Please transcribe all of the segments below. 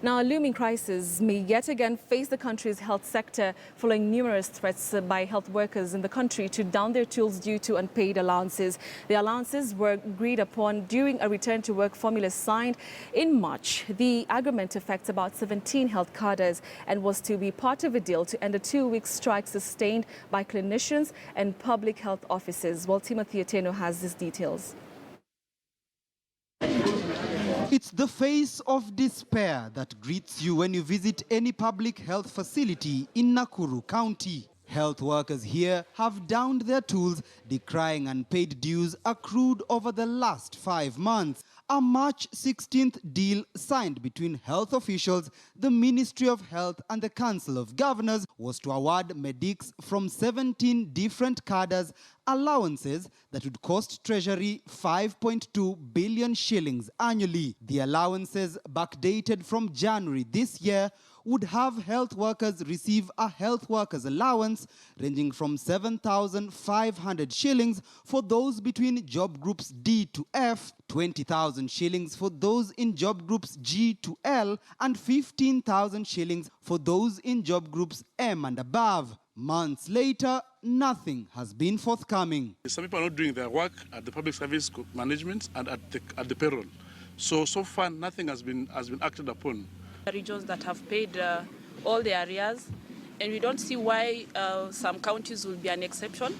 Now, a looming crisis may yet again face the country's health sector following numerous threats by health workers in the country to down their tools due to unpaid allowances. The allowances were agreed upon during a return to work formula signed in March. The agreement affects about 17 health cadres and was to be part of a deal to end a 2-week strike sustained by clinicians and public health officers. Well, Timothy Otieno has these details. It's the face of despair that greets you when you visit any public health facility in Nakuru County. Health workers here have downed their tools, decrying unpaid dues accrued over the last 5 months. A March 16th deal signed between health officials, the Ministry of Health and the Council of Governors was to award medics from 17 different cadres allowances that would cost Treasury 5.2 billion shillings annually. The allowances, backdated from January this year, would have health workers receive a health workers allowance ranging from 7,500 shillings for those between job groups D to F, 20,000 shillings for those in job groups G to L, and 15,000 shillings for those in job groups M and above. Months later, nothing has been forthcoming. Some people are not doing their work at the public service management and at the payroll. So far, nothing has been acted upon. Regions that have paid all their arrears, and we don't see why some counties will be an exception.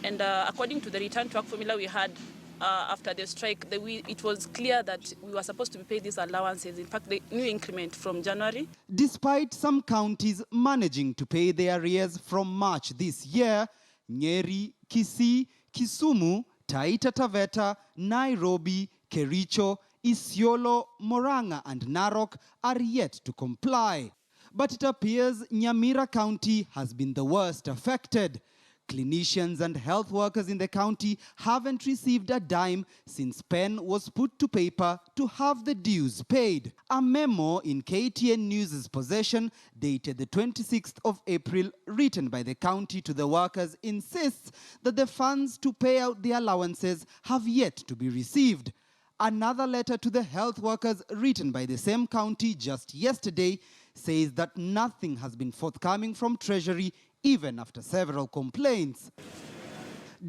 And according to the return to work formula we had after the strike, it was clear that we were supposed to be paid these allowances. In fact, the new increment from January. Despite some counties managing to pay their arrears from March this year, Nyeri, Kisii, Kisumu, Taita Taveta, Nairobi, Kericho, Isiolo, Murang'a and Narok are yet to comply. But it appears Nyamira County has been the worst affected. Clinicians and health workers in the county haven't received a dime since pen was put to paper to have the dues paid. A memo in KTN News' possession, dated the 26th of April, written by the county to the workers, insists that the funds to pay out the allowances have yet to be received. Another letter to the health workers, written by the same county just yesterday, says that nothing has been forthcoming from Treasury even after several complaints.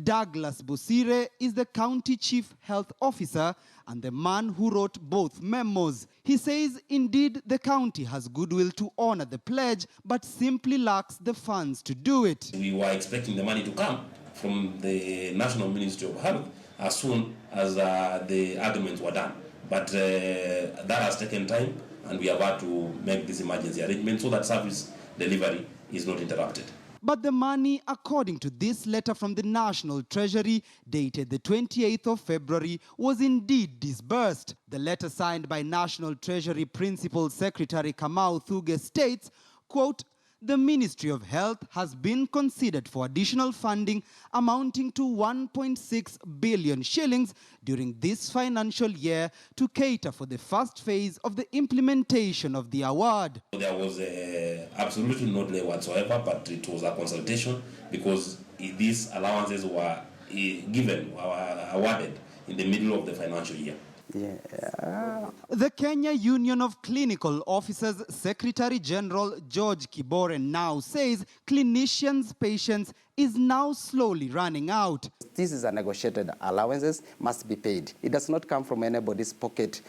Douglas Busire is the county chief health officer and the man who wrote both memos. He says indeed the county has goodwill to honor the pledge, but simply lacks the funds to do it. We were expecting the money to come from the National Ministry of Health as soon as the arguments were done. But that has taken time, and we have had to make this emergency arrangement so that service delivery is not interrupted. But the money, according to this letter from the National Treasury, dated the 28th of February, was indeed disbursed. The letter signed by National Treasury Principal Secretary Kamau Thuge states, quote, "The Ministry of Health has been considered for additional funding amounting to 1.6 billion shillings during this financial year to cater for the first phase of the implementation of the award." There was absolutely no delay whatsoever, but it was a consultation because these allowances were awarded in the middle of the financial year. Yeah. The Kenya Union of Clinical Officers Secretary General George Kibore now says clinicians' patience is now slowly running out. This is a negotiated allowances, must be paid. It does not come from anybody's pocket.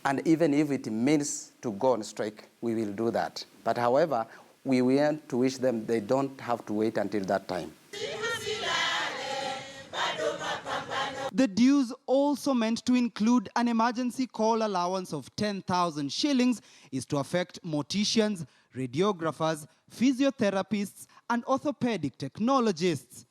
And even if it means to go on strike, we will do that. But however, we want to wish them they don't have to wait until that time. The dues, also meant to include an emergency call allowance of 10,000 shillings, is to affect morticians, radiographers, physiotherapists, and orthopedic technologists.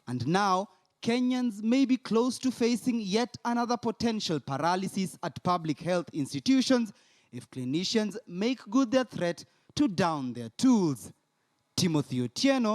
And now, Kenyans may be close to facing yet another potential paralysis at public health institutions if clinicians make good their threat to down their tools. Timothy Otieno,